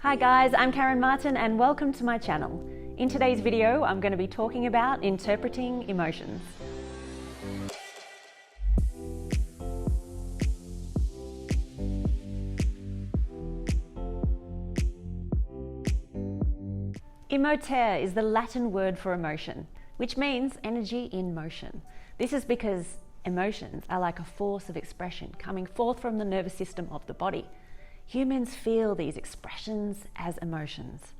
Hi guys, I'm Karen Martin and welcome to my channel. In today's video, I'm going to be talking about interpreting emotions. Emotere is the Latin word for emotion, which means energy in motion. This is because emotions are like a force of expression coming forth from the nervous system of the body. Humans feel these expressions as emotions.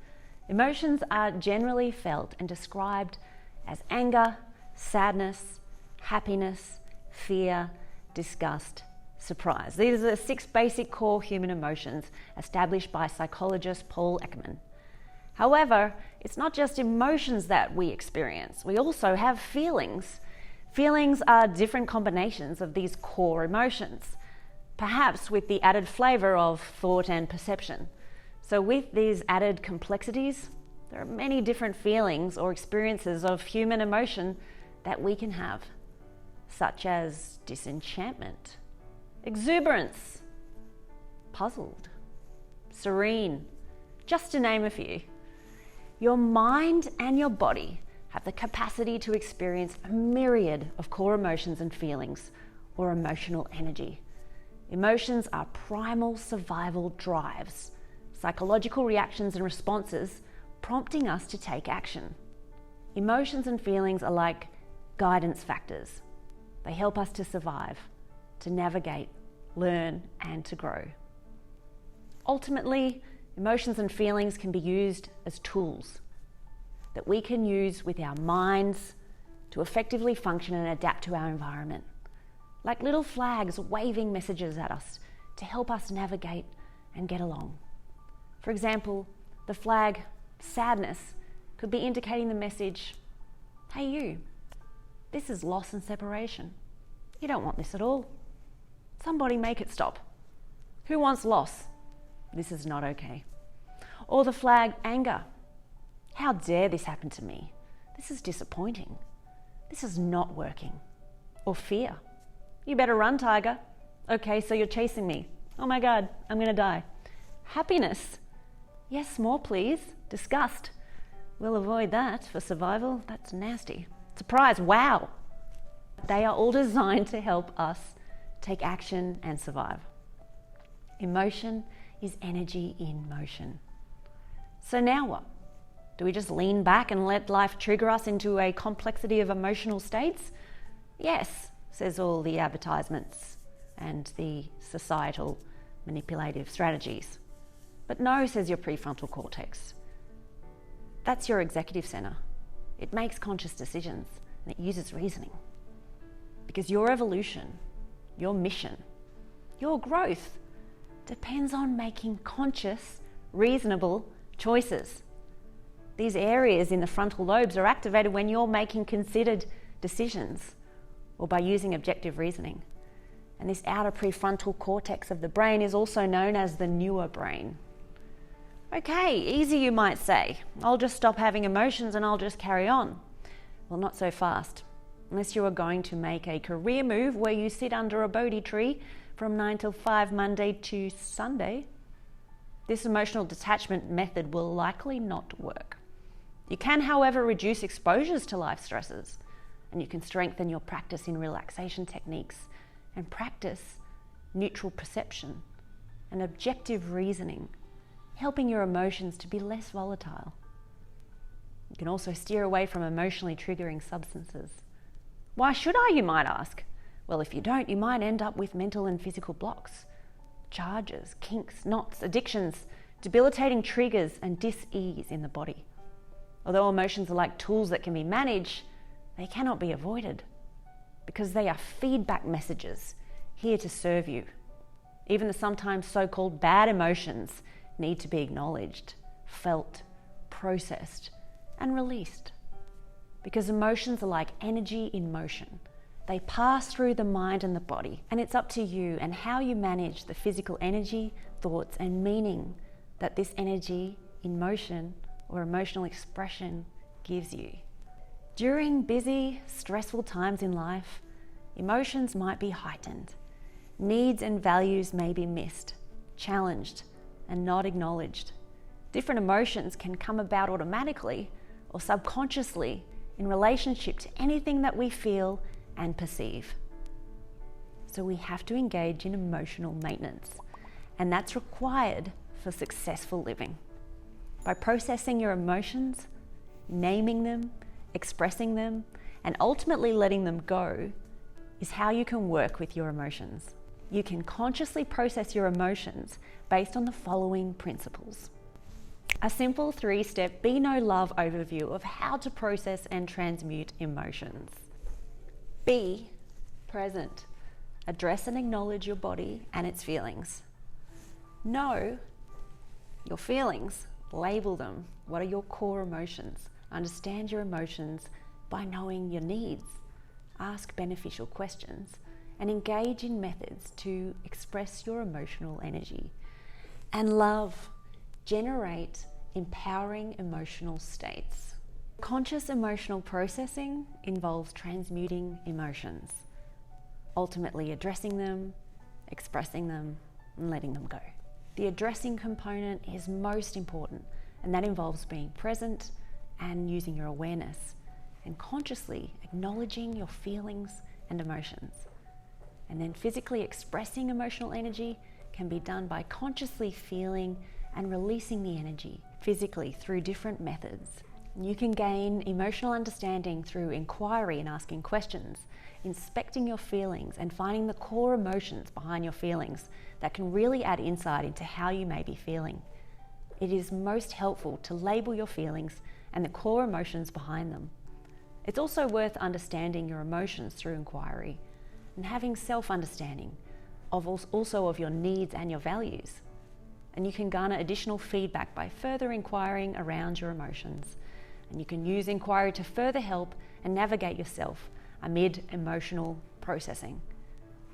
Emotions are generally felt and described as anger, sadness, happiness, fear, disgust, surprise. These are the 6 basic core human emotions established by psychologist Paul Ekman. However, it's not just emotions that we experience. We also have feelings. Feelings are different combinations of these core emotions, perhaps with the added flavor of thought and perception. So with these added complexities, there are many different feelings or experiences of human emotion that we can have, such as disenchantment, exuberance, puzzled, serene, just to name a few. Your mind and your body have the capacity to experience a myriad of core emotions and feelings, or emotional energy. Emotions are primal survival drives, psychological reactions and responses prompting us to take action. Emotions and feelings are like guidance factors. They help us to survive, to navigate, learn, and to grow. Ultimately, emotions and feelings can be used as tools that we can use with our minds to effectively function and adapt to our environment, like little flags waving messages at us to help us navigate and get along. For example, the flag sadness could be indicating the message, hey you, this is loss and separation. You don't want this at all. Somebody make it stop. Who wants loss? This is not okay. Or the flag anger. How dare this happen to me? This is disappointing. This is not working. Or fear. You better run, tiger. Okay, so you're chasing me. Oh my God, I'm gonna die. Happiness. Yes, more please. Disgust. We'll avoid that for survival. That's nasty. Surprise, wow. They are all designed to help us take action and survive. Emotion is energy in motion. So now what? Do we just lean back and let life trigger us into a complexity of emotional states? Yes, says all the advertisements and the societal manipulative strategies. But no, says your prefrontal cortex. That's your executive center. It makes conscious decisions and it uses reasoning. Because your evolution, your mission, your growth depends on making conscious, reasonable choices. These areas in the frontal lobes are activated when you're making considered decisions or by using objective reasoning. And this outer prefrontal cortex of the brain is also known as the newer brain. Okay, easy you might say. I'll just stop having emotions and I'll just carry on. Well, not so fast. Unless you are going to make a career move where you sit under a Bodhi tree from 9 till 5 Monday to Sunday. This emotional detachment method will likely not work. You can, however, reduce exposures to life stresses, and you can strengthen your practice in relaxation techniques and practice neutral perception and objective reasoning, helping your emotions to be less volatile. You can also steer away from emotionally triggering substances. Why should I, you might ask? Well, if you don't, you might end up with mental and physical blocks, charges, kinks, knots, addictions, debilitating triggers, and dis-ease in the body. Although emotions are like tools that can be managed, they cannot be avoided because they are feedback messages here to serve you. Even the sometimes so-called bad emotions need to be acknowledged, felt, processed, and released. Because emotions are like energy in motion. They pass through the mind and the body, and it's up to you and how you manage the physical energy, thoughts, and meaning that this energy in motion or emotional expression gives you. During busy, stressful times in life, emotions might be heightened. Needs and values may be missed, challenged, and not acknowledged. Different emotions can come about automatically or subconsciously in relationship to anything that we feel and perceive. So we have to engage in emotional maintenance, and that's required for successful living. By processing your emotions, naming them, expressing them, and ultimately letting them go is how you can work with your emotions. You can consciously process your emotions based on the following principles. A simple 3-step Be No Love overview of how to process and transmute emotions. Be present. Address and acknowledge your body and its feelings. Know your feelings. Label them. What are your core emotions? Understand your emotions by knowing your needs. Ask beneficial questions and engage in methods to express your emotional energy. And love. Generate empowering emotional states. Conscious emotional processing involves transmuting emotions, ultimately addressing them, expressing them, and letting them go. The addressing component is most important, and that involves being present and using your awareness and consciously acknowledging your feelings and emotions. And then physically expressing emotional energy can be done by consciously feeling and releasing the energy physically through different methods. You can gain emotional understanding through inquiry and asking questions, inspecting your feelings and finding the core emotions behind your feelings that can really add insight into how you may be feeling. It is most helpful to label your feelings and the core emotions behind them. It's also worth understanding your emotions through inquiry and having self-understanding of also of your needs and your values. And you can garner additional feedback by further inquiring around your emotions. And you can use inquiry to further help and navigate yourself amid emotional processing.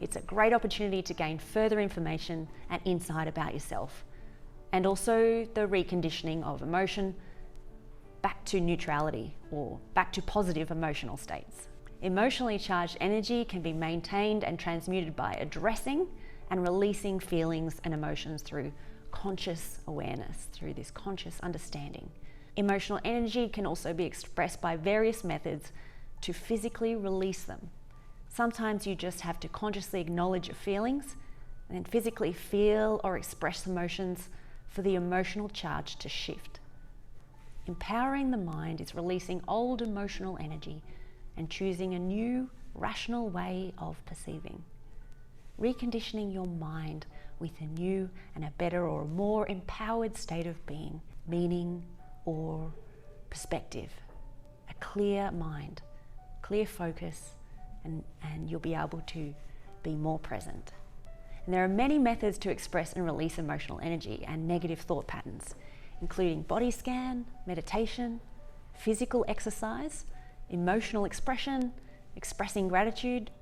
It's a great opportunity to gain further information and insight about yourself, and also the reconditioning of emotion back to neutrality or back to positive emotional states. Emotionally charged energy can be maintained and transmuted by addressing and releasing feelings and emotions through conscious awareness, through this conscious understanding. Emotional energy can also be expressed by various methods to physically release them. Sometimes you just have to consciously acknowledge your feelings and then physically feel or express emotions for the emotional charge to shift. Empowering the mind is releasing old emotional energy and choosing a new, rational way of perceiving. Reconditioning your mind with a new and a better or a more empowered state of being, meaning or perspective. A clear mind, clear focus, and you'll be able to be more present. And there are many methods to express and release emotional energy and negative thought patterns, including body scan, meditation, physical exercise, emotional expression, expressing gratitude,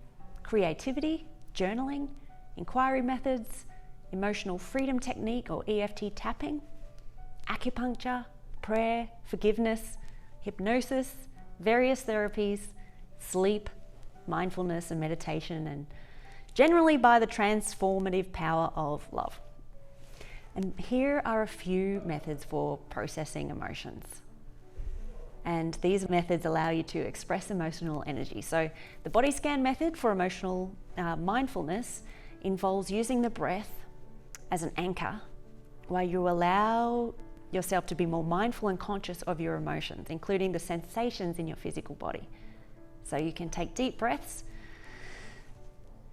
creativity, journaling, inquiry methods, emotional freedom technique or EFT tapping, acupuncture, prayer, forgiveness, hypnosis, various therapies, sleep, mindfulness and meditation, and generally by the transformative power of love. And here are a few methods for processing emotions. And these methods allow you to express emotional energy. So the body scan method for emotional mindfulness involves using the breath as an anchor while you allow yourself to be more mindful and conscious of your emotions, including the sensations in your physical body. So you can take deep breaths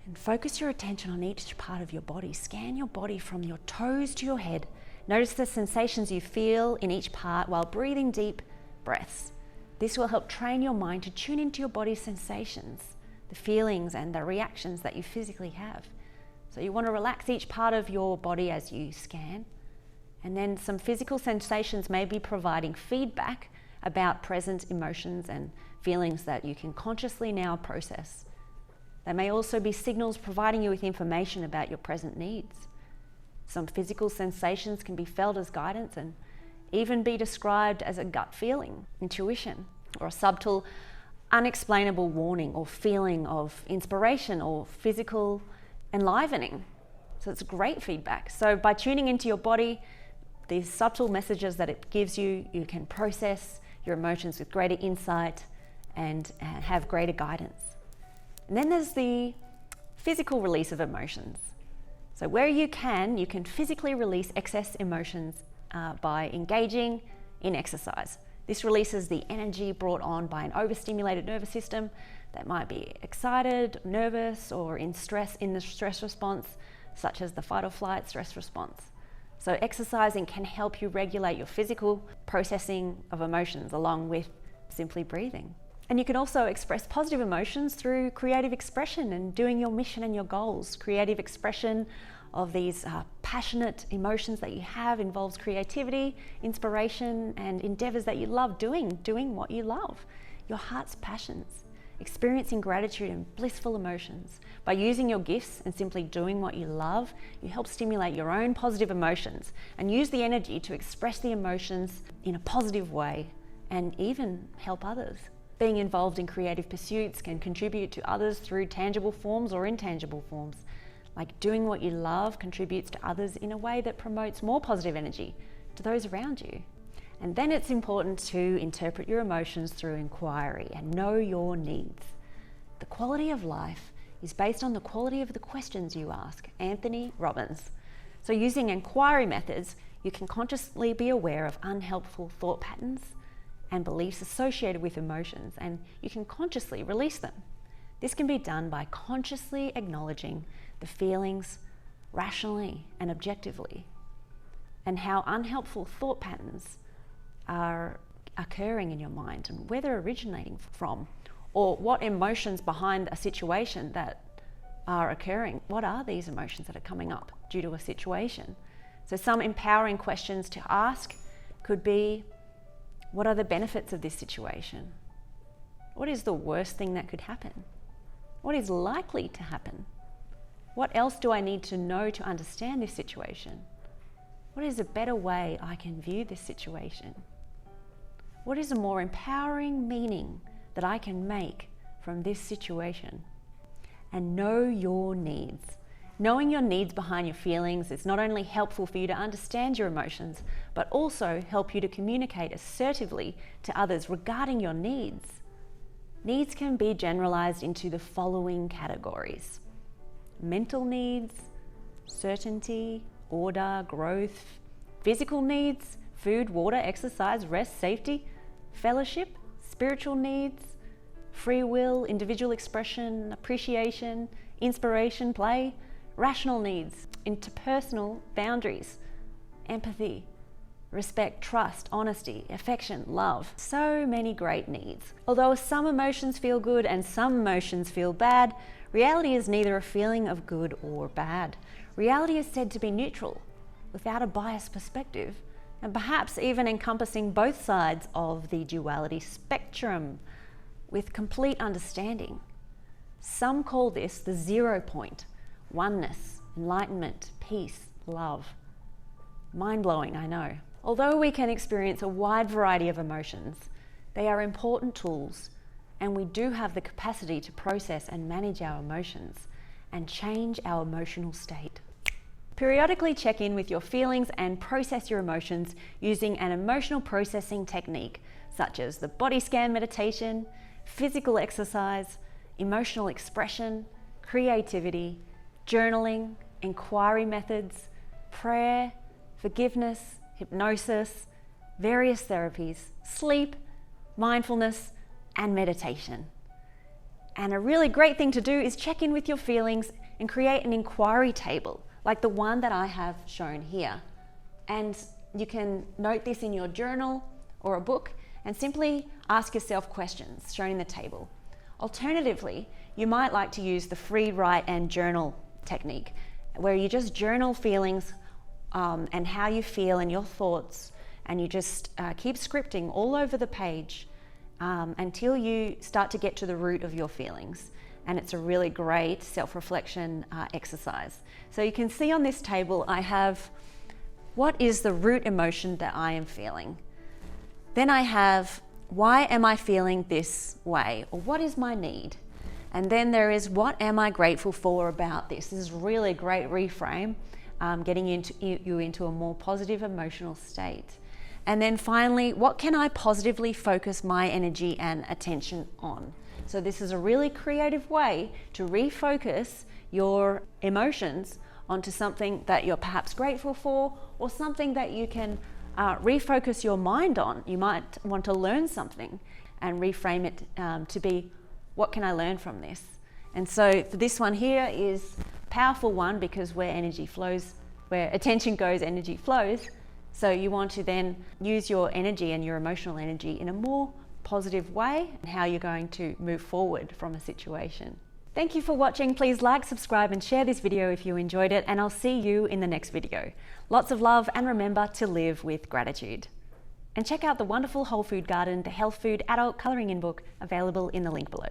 and focus your attention on each part of your body. Scan your body from your toes to your head. Notice the sensations you feel in each part while breathing deep breaths. This will help train your mind to tune into your body's sensations, the feelings and the reactions that you physically have. So you want to relax each part of your body as you scan. And then some physical sensations may be providing feedback about present emotions and feelings that you can consciously now process. They may also be signals providing you with information about your present needs. Some physical sensations can be felt as guidance and even be described as a gut feeling, intuition, or a subtle, unexplainable warning or feeling of inspiration or physical enlivening. So it's great feedback. So by tuning into your body these subtle messages that it gives you, you can process your emotions with greater insight and have greater guidance. And then there's the physical release of emotions. So where you can physically release excess emotions by engaging in exercise. This releases the energy brought on by an overstimulated nervous system that might be excited, nervous, or in the stress response, such as the fight or flight stress response. So exercising can help you regulate your physical processing of emotions along with simply breathing. And you can also express positive emotions through creative expression and doing your mission and your goals. Creative expression of these passionate emotions that you have involves creativity, inspiration, and endeavors that you love doing what you love, your heart's passions, experiencing gratitude and blissful emotions. By using your gifts and simply doing what you love, you help stimulate your own positive emotions and use the energy to express the emotions in a positive way and even help others. Being involved in creative pursuits can contribute to others through tangible forms or intangible forms. Like doing what you love contributes to others in a way that promotes more positive energy to those around you. And then it's important to interpret your emotions through inquiry and know your needs. The quality of life is based on the quality of the questions you ask. Anthony Robbins. So using inquiry methods, you can consciously be aware of unhelpful thought patterns and beliefs associated with emotions, and you can consciously release them. This can be done by consciously acknowledging the feelings rationally and objectively, and how unhelpful thought patterns are occurring in your mind and where they're originating from, or what emotions behind a situation that are occurring. What are these emotions that are coming up due to a situation? So some empowering questions to ask could be, what are the benefits of this situation? What is the worst thing that could happen? What is likely to happen? What else do I need to know to understand this situation? What is a better way I can view this situation? What is a more empowering meaning that I can make from this situation? And know your needs. Knowing your needs behind your feelings is not only helpful for you to understand your emotions, but also help you to communicate assertively to others regarding your needs. Needs can be generalized into the following categories: mental needs, certainty, order, growth; physical needs, food, water, exercise, rest, safety; fellowship, spiritual needs, free will, individual expression, appreciation, inspiration, play; rational needs, interpersonal boundaries, empathy, respect, trust, honesty, affection, love. So many great needs. Although some emotions feel good and some emotions feel bad, reality is neither a feeling of good or bad. Reality is said to be neutral, without a biased perspective, and perhaps even encompassing both sides of the duality spectrum with complete understanding. Some call this the 0 point: oneness, enlightenment, peace, love. Mind-blowing, I know. Although we can experience a wide variety of emotions, they are important tools, and we do have the capacity to process and manage our emotions and change our emotional state. Periodically check in with your feelings and process your emotions using an emotional processing technique such as the body scan meditation, physical exercise, emotional expression, creativity, journaling, inquiry methods, prayer, forgiveness, hypnosis, various therapies, sleep, mindfulness, and meditation. And a really great thing to do is check in with your feelings and create an inquiry table like the one that I have shown here. And you can note this in your journal or a book and simply ask yourself questions shown in the table. Alternatively, you might like to use the free write and journal technique, where you just journal feelings and how you feel and your thoughts, and you just keep scripting all over the page until you start to get to the root of your feelings. And it's a really great self-reflection exercise. So you can see on this table, I have what is the root emotion that I am feeling. Then I have, why am I feeling this way? Or what is my need? And then there is, what am I grateful for about this? This is really a great reframe getting you into a more positive emotional state. And then finally, what can I positively focus my energy and attention on? So this is a really creative way to refocus your emotions onto something that you're perhaps grateful for, or something that you can refocus your mind on. You might want to learn something and reframe it to be, what can I learn from this? And so for this one here is a powerful one, because where energy flows, where attention goes, energy flows. So you want to then use your energy and your emotional energy in a more positive way, and how you're going to move forward from a situation. Thank you for watching. Please like, subscribe, and share this video if you enjoyed it, and I'll see you in the next video. Lots of love, and remember to live with gratitude. And check out the wonderful Whole Food Garden, the Health Food Adult Colouring In book, available in the link below.